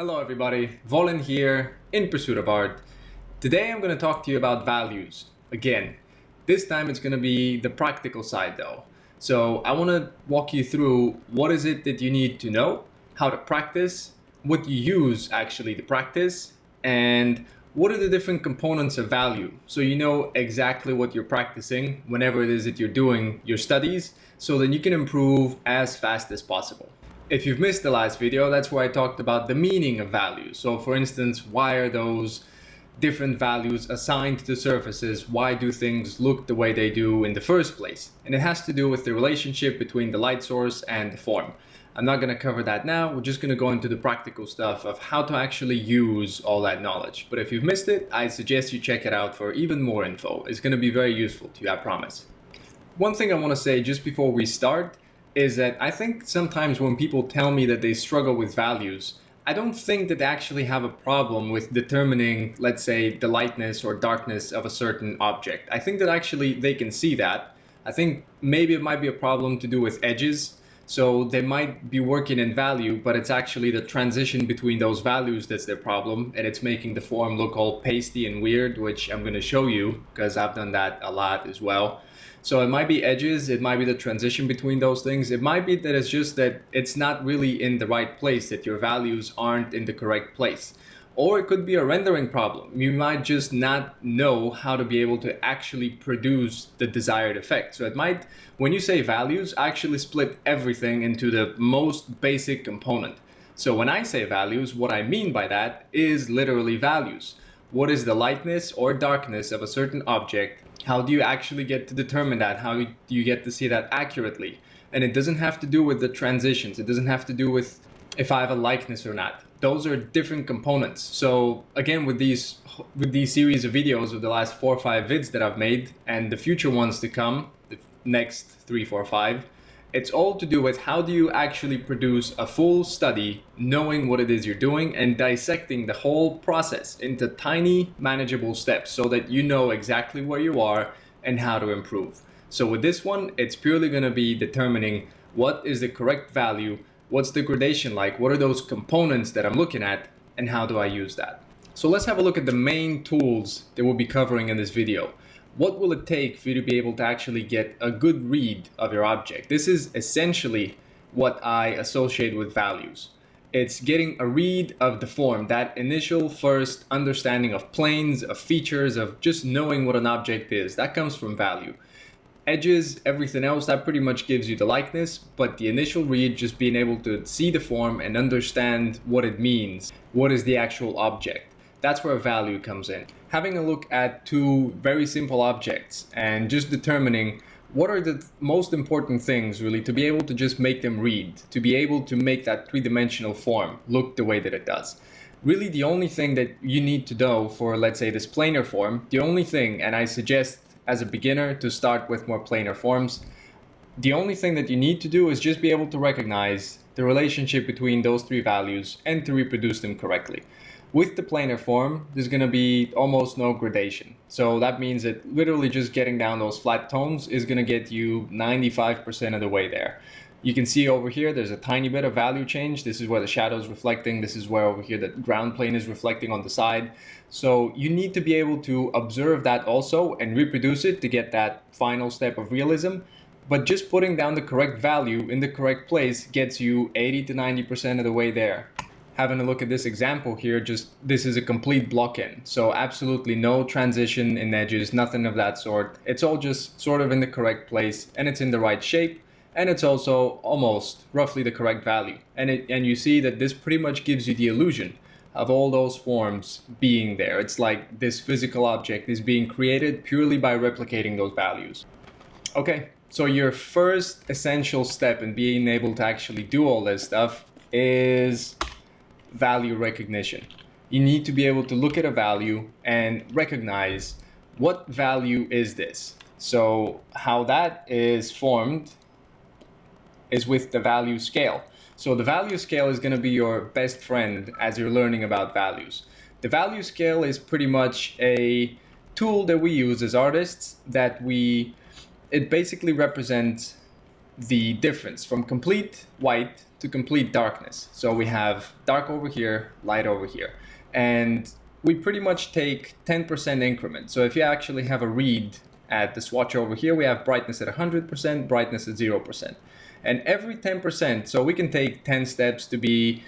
Hello everybody, Volen here in Pursuit of Art. Today I'm going to talk to you about values. Again, this time it's going to be the practical side though. So I want to walk you through what is it that you need to know, how to practice, what you use actually to practice, and what are the different components of value. So you know exactly what you're practicing whenever it is that you're doing your studies, so then you can improve as fast as possible. If you've missed the last video, that's where I talked about the meaning of values. So for instance, why are those different values assigned to surfaces? Why do things look the way they do in the first place? And it has to do with the relationship between the light source and the form. I'm not going to cover that now. We're just going to go into the practical stuff of how to actually use all that knowledge. But if you've missed it, I suggest you check it out for even more info. It's going to be very useful to you, I promise. One thing I want to say just before we start is that I think sometimes when people tell me that they struggle with values, I don't think that they actually have a problem with determining, let's say, the lightness or darkness of a certain object. I think that actually they can see that. I think maybe it might be a problem to do with edges. So they might be working in value, but it's actually the transition between those values that's their problem, and it's making the form look all pasty and weird, which I'm going to show you because I've done that a lot as well. So it might be edges, it might be the transition between those things. It might be that it's just that it's not really in the right place, that your values aren't in the correct place. Or it could be a rendering problem. You might just not know how to be able to actually produce the desired effect. So it might, when you say values, actually split everything into the most basic component. So when I say values, what I mean by that is literally values. What is the lightness or darkness of a certain object? How do you actually get to determine that? How do you get to see that accurately? And it doesn't have to do with the transitions. It doesn't have to do with if I have a likeness or not. Those are different components. So again, with these series of videos of the last 4 or 5 vids that I've made and the future ones to come, the next 3, 4, 5, it's all to do with how do you actually produce a full study, knowing what it is you're doing and dissecting the whole process into tiny manageable steps so that you know exactly where you are and how to improve. So with this one, it's purely going to be determining what is the correct value, what's the gradation like, what are those components that I'm looking at, and how do I use that. So let's have a look at the main tools that we'll be covering in this video. What will it take for you to be able to actually get a good read of your object? This is essentially what I associate with values. It's getting a read of the form, that initial first understanding of planes, of features, of just knowing what an object is. That comes from value. Edges, everything else, that pretty much gives you the likeness, but the initial read, just being able to see the form and understand what it means. What is the actual object? That's where value comes in. Having a look at 2 very simple objects and just determining what are the most important things really to be able to just make them read, to be able to make that 3-dimensional form look the way that it does. Really the only thing that you need to know for, let's say, this planar form, the only thing, and I suggest as a beginner to start with more planar forms, the only thing that you need to do is just be able to recognize the relationship between those 3 values and to reproduce them correctly. With the planar form, there's going to be almost no gradation. So that means that literally just getting down those flat tones is going to get you 95% of the way there. You can see over here, there's a tiny bit of value change. This is where the shadow is reflecting. This is where over here the ground plane is reflecting on the side. So you need to be able to observe that also and reproduce it to get that final step of realism. But just putting down the correct value in the correct place gets you 80 to 90% of the way there. Having a look at this example here, just this is a complete block in. So absolutely no transition in edges, nothing of that sort. It's all just sort of in the correct place and it's in the right shape. And it's also almost roughly the correct value. And you see that this pretty much gives you the illusion of all those forms being there. It's like this physical object is being created purely by replicating those values. Okay, so your first essential step in being able to actually do all this stuff is value recognition. You need to be able to look at a value and recognize what value is this. So how that is formed is with the value scale. So the value scale is going to be your best friend as you're learning about values. The value scale is pretty much a tool that we use as artists it basically represents the difference from complete white to complete darkness. So we have dark over here, light over here. And we pretty much take 10% increments. So if you actually have a read at the swatch over here, we have brightness at 100%, brightness at 0%. And every 10%, so we can take 10 steps to be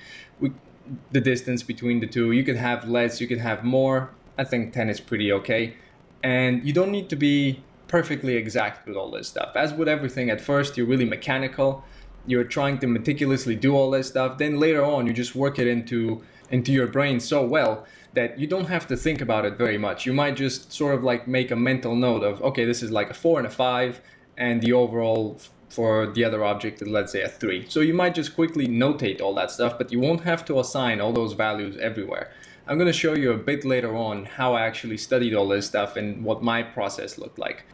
the distance between the two. You could have less, you could have more. I think 10 is pretty okay. And you don't need to be perfectly exact with all this stuff. As with everything, at first you're really mechanical. You're trying to meticulously do all this stuff. Then later on, you just work it into your brain so well that you don't have to think about it very much. You might just sort of like make a mental note of, okay, this is like a 4 and a 5, and the overall for the other object is, let's say, a 3. So you might just quickly notate all that stuff, but you won't have to assign all those values everywhere. I'm going to show you a bit later on how I actually studied all this stuff and what my process looked like.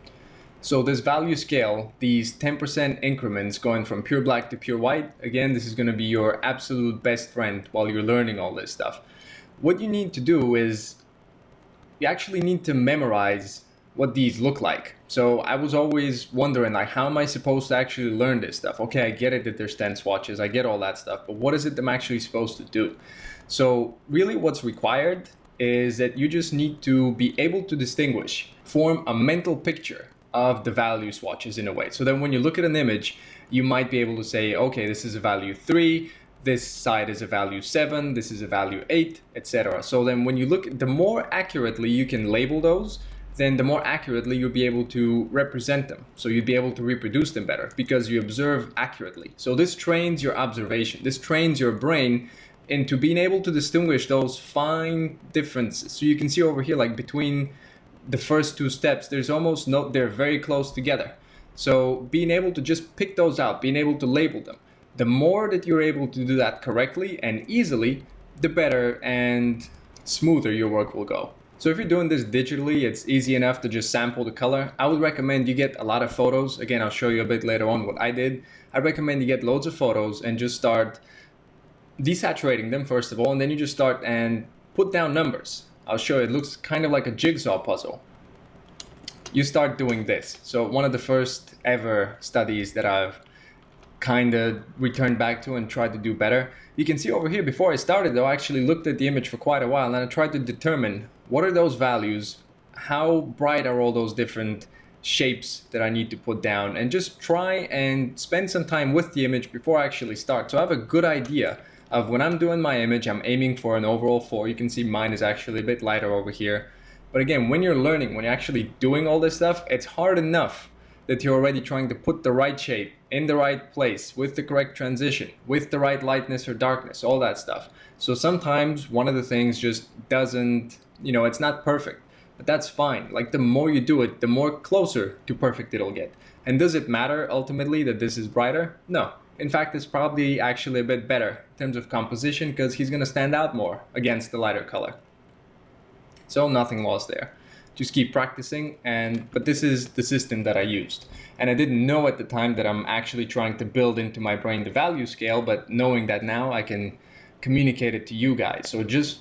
So this value scale, these 10% increments going from pure black to pure white, again, this is going to be your absolute best friend while you're learning all this stuff. What you need to do is you actually need to memorize what these look like. So I was always wondering, like, how am I supposed to actually learn this stuff? Okay, I get it that there's 10 swatches, I get all that stuff, but what is it that I'm actually supposed to do? So really what's required is that you just need to be able to distinguish, form a mental picture of the value swatches in a way. So then when you look at an image, you might be able to say, okay, this is a value 3, this side is a value 7, this is a value 8, etc. So then when you look, the more accurately you can label those, then the more accurately you'll be able to represent them. So you'll be able to reproduce them better because you observe accurately. So this trains your observation. This trains your brain into being able to distinguish those fine differences. So you can see over here, like between the first two steps, there's almost no, they're very close together. So being able to just pick those out, being able to label them, the more that you're able to do that correctly and easily, the better and smoother your work will go. So if you're doing this digitally, it's easy enough to just sample the color. I would recommend you get a lot of photos. Again, I'll show you a bit later on what I did. I recommend you get loads of photos and just start desaturating them first of all, and then you just start and put down numbers. I'll show you, it looks kind of like a jigsaw puzzle. You start doing this. So one of the first ever studies that I've kind of returned back to and tried to do better. You can see over here, before I started though, I actually looked at the image for quite a while and I tried to determine what are those values, how bright are all those different shapes that I need to put down, and just try and spend some time with the image before I actually start. So I have a good idea of when I'm doing my image, I'm aiming for an overall 4. You can see mine is actually a bit lighter over here. But again, when you're learning, when you're actually doing all this stuff, it's hard enough that you're already trying to put the right shape in the right place with the correct transition, with the right lightness or darkness, all that stuff. So sometimes one of the things just doesn't, it's not perfect, but that's fine. Like the more you do it, the more closer to perfect it'll get. And does it matter ultimately that this is brighter? No. In fact, it's probably actually a bit better in terms of composition because he's going to stand out more against the lighter color. So nothing lost there. Just keep practicing, but this is the system that I used. And I didn't know at the time that I'm actually trying to build into my brain the value scale, but knowing that now I can communicate it to you guys. So just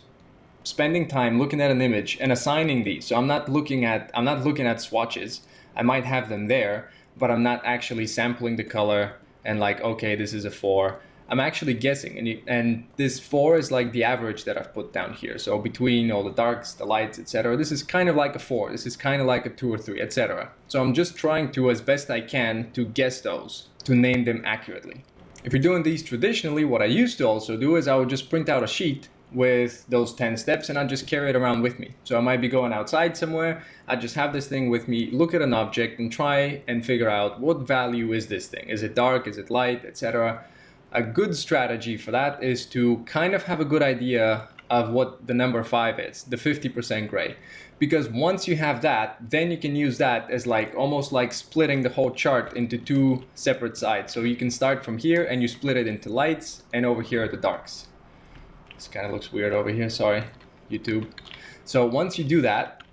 spending time looking at an image and assigning these. So I'm not looking at swatches. I might have them there, but I'm not actually sampling the color and like, okay, this is a 4. I'm actually guessing, and this 4 is like the average that I've put down here. So between all the darks, the lights, etc., this is kind of like a 4. This is kind of like a 2 or 3, etc. So I'm just trying to, as best I can, to guess those, to name them accurately. If you're doing these traditionally, what I used to also do is I would just print out a sheet with those 10 steps and I'd just carry it around with me. So I might be going outside somewhere, I'd just have this thing with me, look at an object and try and figure out what value is this thing. Is it dark, is it light, etc. A good strategy for that is to kind of have a good idea of what the number 5 is, the 50% gray. Because once you have that, then you can use that as like almost like splitting the whole chart into 2 separate sides. So you can start from here and you split it into lights, and over here are the darks. This kind of looks weird over here, sorry, YouTube. So once you do that,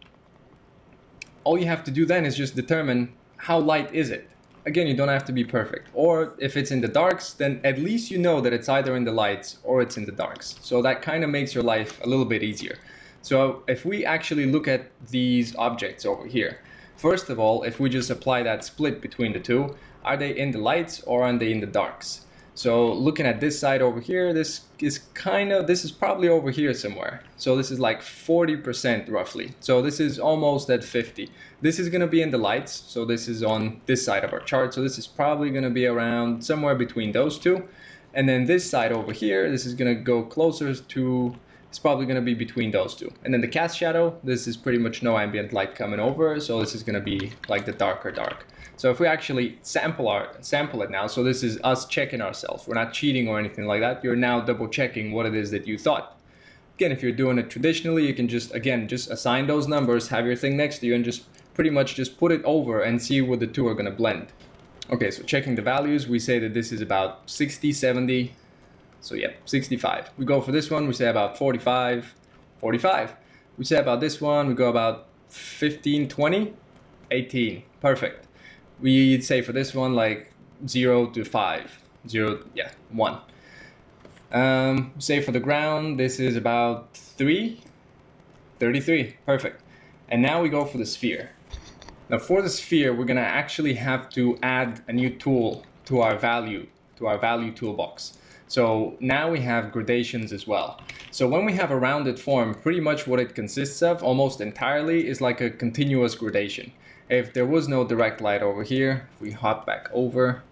all you have to do then is just determine how light is it. Again, you don't have to be perfect. Or if it's in the darks, then at least you know that it's either in the lights or it's in the darks. So that kind of makes your life a little bit easier. So if we actually look at these objects over here, first of all, if we just apply that split between the two, Are they in the lights or are they in the darks? So looking at this side over here, this is probably over here somewhere. So this is like 40% roughly. So this is almost at 50. This is gonna be in the lights. So this is on this side of our chart. So this is probably gonna be around somewhere between those two. And then this side over here, this is gonna go closer to, it's probably gonna be between those two. And then the cast shadow, this is pretty much no ambient light coming over. So this is gonna be like the darker dark. So if we actually sample it now, so this is us checking ourselves. We're not cheating or anything like that. You're now double checking what it is that you thought. Again, if you're doing it traditionally, you can just assign those numbers, have your thing next to you, and just pretty much just put it over and see what the two are gonna blend. Okay, so checking the values, we say that this is about 60, 70, so yeah, 65. We go for this one, we say about 45, 45. We say about this one, we go about 15, 20, 18, perfect. We'd say for this one like 0 to 5, 1. Say for the ground, this is about 3, 33, perfect. And now we go for the sphere. Now for the sphere, we're gonna actually have to add a new tool to our value toolbox. So now we have gradations as well. So when we have a rounded form, pretty much what it consists of almost entirely is like a continuous gradation. If there was no direct light over here, if we hop back over.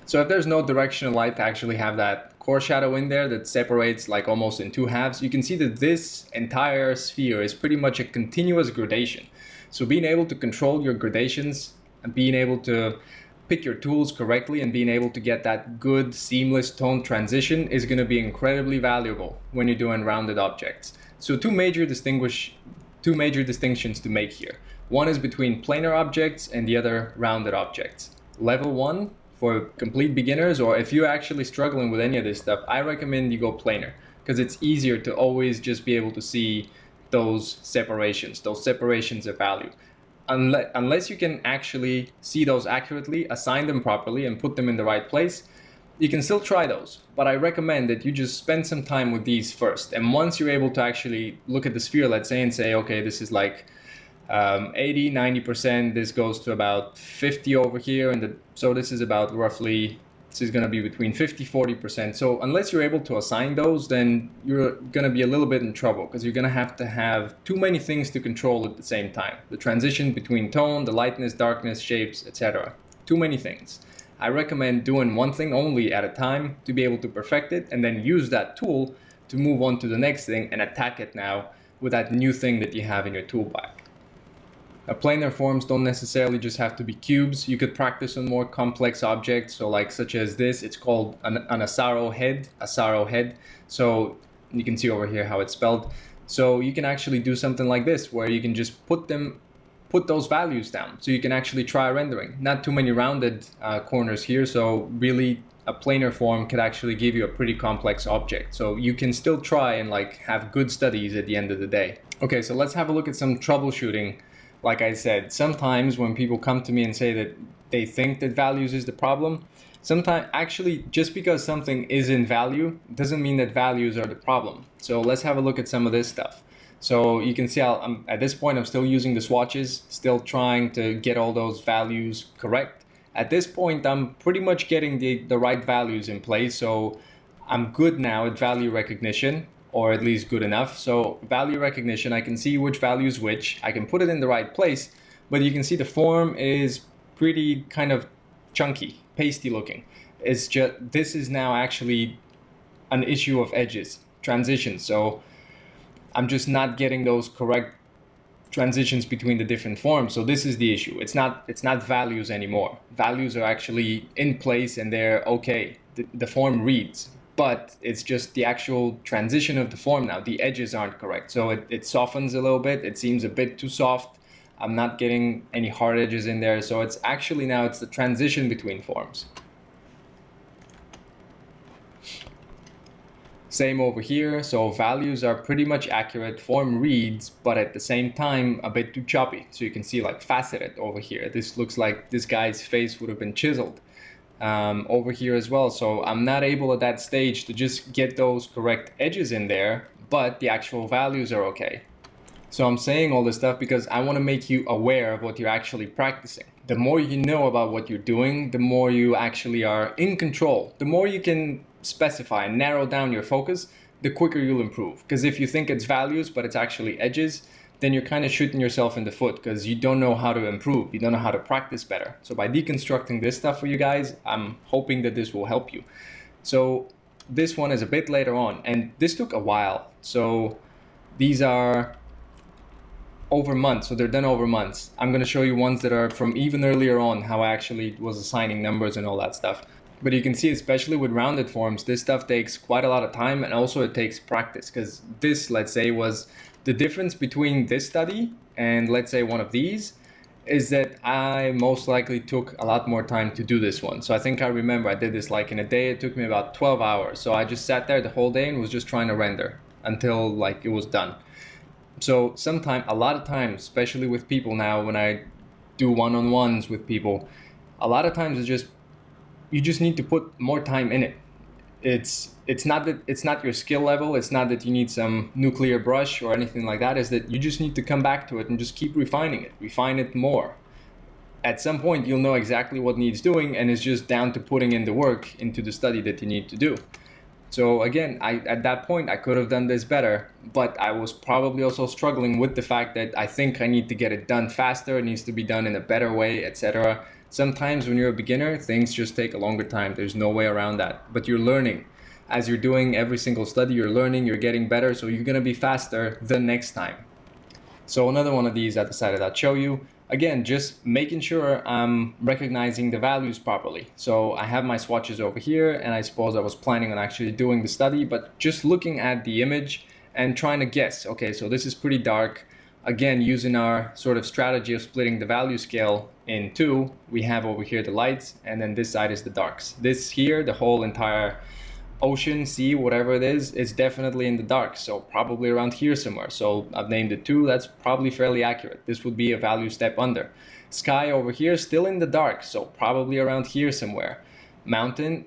So if there's no directional light to actually have that core shadow in there that separates like almost in two halves, you can see that this entire sphere is pretty much a continuous gradation. So being able to control your gradations and being able to pick your tools correctly and being able to get that good seamless tone transition is going to be incredibly valuable when you're doing rounded objects. So two major distinctions to make here. One is between planar objects and the other rounded objects. Level 1 for complete beginners, or if you're actually struggling with any of this stuff, I recommend you go planar because it's easier to always just be able to see those separations of value. Unless you can actually see those accurately, assign them properly, and put them in the right place, you can still try those. But I recommend that you just spend some time with these first. And once you're able to actually look at the sphere, let's say, and say, okay, this is like 80, 90%, this goes to about 50 over here, and so this is about roughly, this is going to be between 50, 40%. So unless you're able to assign those, then you're going to be a little bit in trouble because you're going to have too many things to control at the same time. The transition between tone, the lightness, darkness, shapes, etc. Too many things. I recommend doing one thing only at a time to be able to perfect it, and then use that tool to move on to the next thing and attack it now with that new thing that you have in your tool bag. Planar forms don't necessarily just have to be cubes. You could practice on more complex objects. So like such as this, it's called an Asaro head. So you can see over here how it's spelled. So you can actually do something like this where you can just put those values down. So you can actually try rendering. Not too many rounded corners here. So really a planar form could actually give you a pretty complex object. So you can still try and like have good studies at the end of the day. Okay, so let's have a look at some troubleshooting. Like I said, sometimes when people come to me and say that they think that values is the problem, sometimes actually just because something is in value doesn't mean that values are the problem. So let's have a look at some of this stuff. So you can see at this point I'm still using the swatches, still trying to get all those values correct. At this point I'm pretty much getting the right values in place, so I'm good now at value recognition, or at least good enough. So value recognition, I can see which value is which, I can put it in the right place, but you can see the form is pretty kind of chunky, pasty looking. It's just, this is now actually an issue of edges, transitions. So I'm just not getting those correct transitions between the different forms. So this is the issue. It's not values anymore. Values are actually in place and they're okay. The form reads. But it's just the actual transition of the form now. The edges aren't correct. So it softens a little bit. It seems a bit too soft. I'm not getting any hard edges in there. So it's actually now it's the transition between forms. Same over here. So values are pretty much accurate. Form reads, but at the same time, a bit too choppy. So you can see like faceted over here. This looks like this guy's face would have been chiseled. Over here as well, so I'm not able at that stage to just get those correct edges in there, but the actual values are okay. So I'm saying all this stuff because I want to make you aware of what you're actually practicing. the more you know about what you're doing, the more you actually are in control. The more you can specify and narrow down your focus, the quicker you'll improve. Because if you think it's values, but it's actually edges, then you're kind of shooting yourself in the foot because you don't know how to improve. You don't know how to practice better. So by deconstructing this stuff for you guys, I'm hoping that this will help you. So this one is a bit later on, and this took a while. So these are over months, so they're done over months. I'm going to show you ones that are from even earlier on, how I actually was assigning numbers and all that stuff. But you can see, especially with rounded forms, this stuff takes quite a lot of time, and also it takes practice, because this, let's say, was the difference between this study and let's say one of these is that I most likely took a lot more time to do this one. So I think I remember I did this like in a day. It took me about 12 hours. So I just sat there the whole day and was just trying to render until like it was done. So a lot of times, especially with people now, when I do one-on-ones with people, a lot of times you just need to put more time in it. It's not your skill level. It's not that you need some nuclear brush or anything like that. Is that you just need to come back to it and just keep refining it, refine it more. At some point, you'll know exactly what needs doing, and it's just down to putting in the work into the study that you need to do. So again, at that point, I could have done this better, but I was probably also struggling with the fact that I think I need to get it done faster. It needs to be done in a better way, etc. Sometimes when you're a beginner, things just take a longer time. There's no way around that, but you're learning. As you're doing every single study, you're learning, you're getting better, so you're gonna be faster the next time. So another one of these I decided I'd show you. Again, just making sure I'm recognizing the values properly. So I have my swatches over here, and I suppose I was planning on actually doing the study, but just looking at the image and trying to guess, okay, so this is pretty dark. Again, using our sort of strategy of splitting the value scale in two, we have over here the lights, and then this side is the darks. This here, the whole entire ocean, sea, whatever it is definitely in the dark, so probably around here somewhere. So I've named it 2. That's probably fairly accurate. This would be a value step under. Sky over here still in the dark, so probably around here somewhere. Mountain,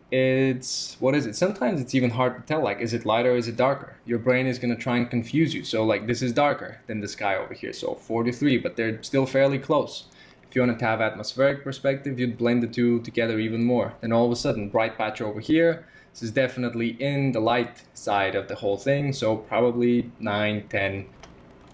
what is it? Sometimes it's even hard to tell, like, is it lighter or is it darker? Your brain is going to try and confuse you. So like, this is darker than the sky over here, so 4 to 3, but they're still fairly close. If you wanted to have atmospheric perspective, you'd blend the two together even more. Then all of a sudden, bright patch over here. This is definitely in the light side of the whole thing, so probably 9, 10.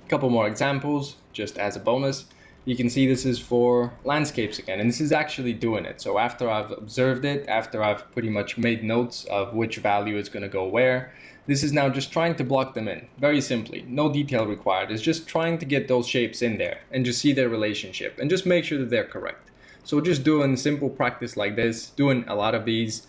A couple more examples, just as a bonus. You can see this is for landscapes again, and this is actually doing it. So after I've observed it, after I've pretty much made notes of which value is going to go where, this is now just trying to block them in, very simply. No detail required. It's just trying to get those shapes in there and just see their relationship and just make sure that they're correct. So just doing simple practice like this, doing a lot of these,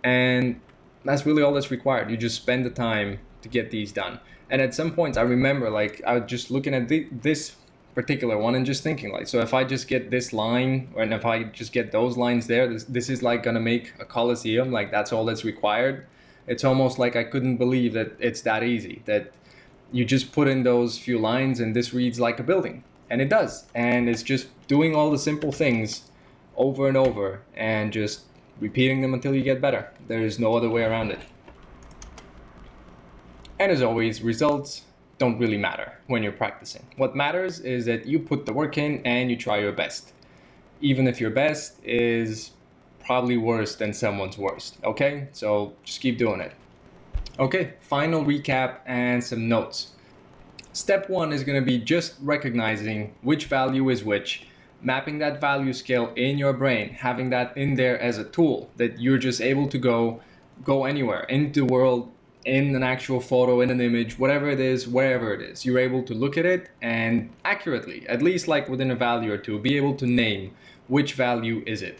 and that's really all that's required. You just spend the time to get these done. And at some points, I remember, like, I was just looking at this particular one and just thinking, like, so if I just get this line, and if I just get those lines there, this is like gonna make a coliseum. Like, that's all that's required. It's almost like I couldn't believe that it's that easy, that you just put in those few lines and this reads like a building. And it does. And it's just doing all the simple things over and over and just repeating them until you get better. There is no other way around it. And as always, results don't really matter when you're practicing. What matters is that you put the work in and you try your best. Even if your best is probably worse than someone's worst, okay? So just keep doing it. Okay, final recap and some notes. Step 1 is going to be just recognizing which value is which, mapping that value scale in your brain, having that in there as a tool that you're just able to go anywhere, into the world, in an actual photo, in an image, whatever it is, wherever it is. You're able to look at it and accurately, at least like within a value or two, be able to name which value is it.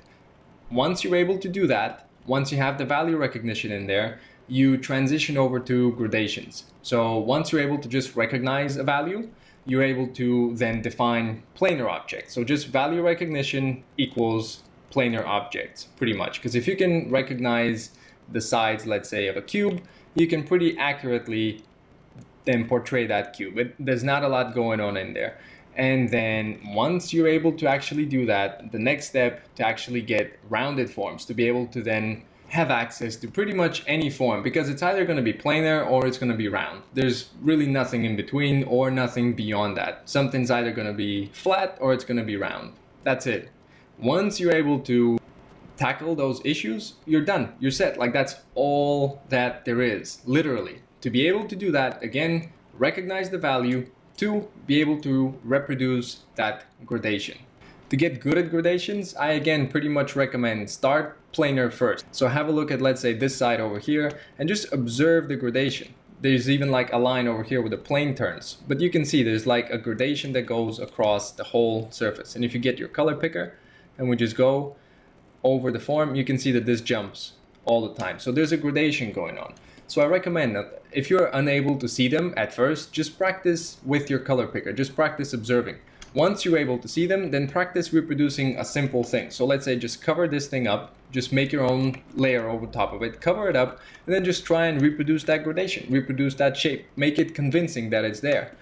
Once you're able to do that, once you have the value recognition in there, you transition over to gradations. So once you're able to just recognize a value, you're able to then define planar objects. So just value recognition equals planar objects, pretty much. Because if you can recognize the sides, let's say, of a cube, you can pretty accurately then portray that cube. There's not a lot going on in there. And then once you're able to actually do that, the next step to actually get rounded forms, to be able to then have access to pretty much any form, because it's either going to be planar or it's going to be round. There's really nothing in between or nothing beyond that. Something's either going to be flat or it's going to be round. That's it. Once you're able to tackle those issues, you're done, you're set. Like, that's all that there is, literally. To be able to do that, again, recognize the value, to be able to reproduce that gradation. To get good at gradations, I again pretty much recommend start planar first. So have a look at, let's say, this side over here and just observe the gradation. There's even like a line over here with the plane turns, but you can see there's like a gradation that goes across the whole surface. And if you get your color picker and we just go over the form, you can see that this jumps all the time. So there's a gradation going on. So I recommend that if you're unable to see them at first, just practice with your color picker, just practice observing. Once you're able to see them, then practice reproducing a simple thing. So let's say just cover this thing up, just make your own layer over top of it, cover it up, and then just try and reproduce that gradation, reproduce that shape, make it convincing that it's there.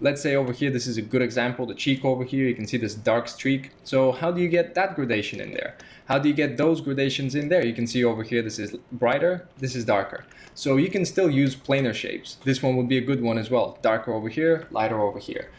Let's say over here, this is a good example, the cheek over here, you can see this dark streak. So how do you get that gradation in there? How do you get those gradations in there? You can see over here, this is brighter, this is darker. So you can still use planar shapes. This one would be a good one as well. Darker over here, lighter over here.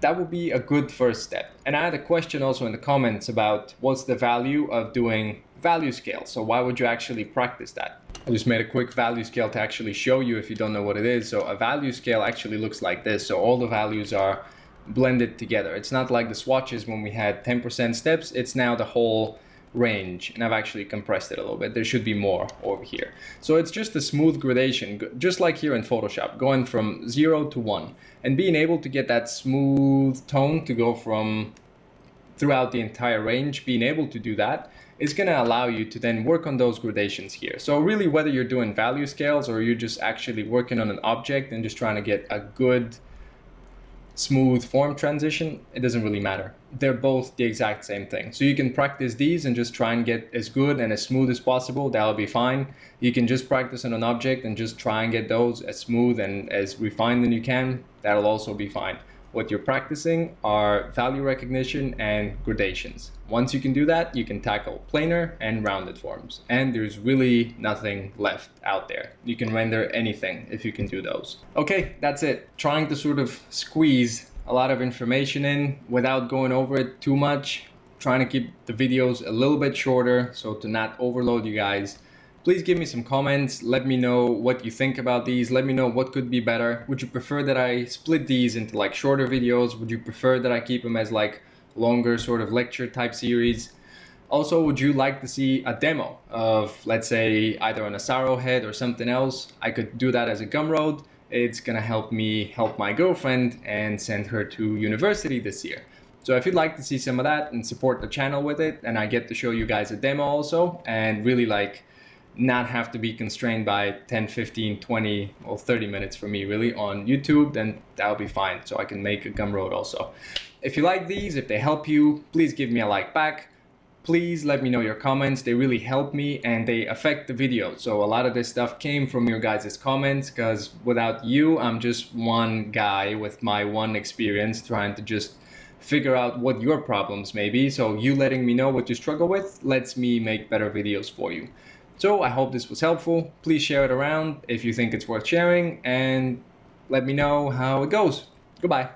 That would be a good first step. And I had a question also in the comments about what's the value of doing value scale. So why would you actually practice that? I just made a quick value scale to actually show you if you don't know what it is. So a value scale actually looks like this. So all the values are blended together. It's not like the swatches when we had 10% steps. It's now the whole range, and I've actually compressed it a little bit. There should be more over here. So it's just a smooth gradation, just like here in Photoshop, going from 0 to 1 and being able to get that smooth tone to go from throughout the entire range. Being able to do that is going to allow you to then work on those gradations here. So really, whether you're doing value scales or you're just actually working on an object and just trying to get a good smooth form transition, it doesn't really matter. They're both the exact same thing. So you can practice these and just try and get as good and as smooth as possible. That'll be fine. You can just practice on an object and just try and get those as smooth and as refined as you can. That'll also be fine. What you're practicing are value recognition and gradations. Once you can do that, you can tackle planar and rounded forms. And there's really nothing left out there. You can render anything if you can do those. Okay, that's it. Trying to sort of squeeze a lot of information in without going over it too much. Trying to keep the videos a little bit shorter so to not overload you guys. Please give me some comments. Let me know what you think about these. Let me know what could be better. Would you prefer that I split these into like shorter videos? Would you prefer that I keep them as like longer sort of lecture type series? Also, would you like to see a demo of, let's say, either an Asaro head or something else? I could do that as a Gumroad. It's gonna help me help my girlfriend and send her to university this year. So if you'd like to see some of that and support the channel with it, and I get to show you guys a demo also, and really like not have to be constrained by 10, 15, 20, or 30 minutes for me really on YouTube, then that'll be fine. So I can make a Gumroad also. If you like these, if they help you, please give me a like back. Please let me know your comments. They really help me and they affect the video. So a lot of this stuff came from your guys' comments, because without you, I'm just one guy with my one experience trying to just figure out what your problems may be. So you letting me know what you struggle with lets me make better videos for you. So I hope this was helpful. Please share it around if you think it's worth sharing, and let me know how it goes. Goodbye.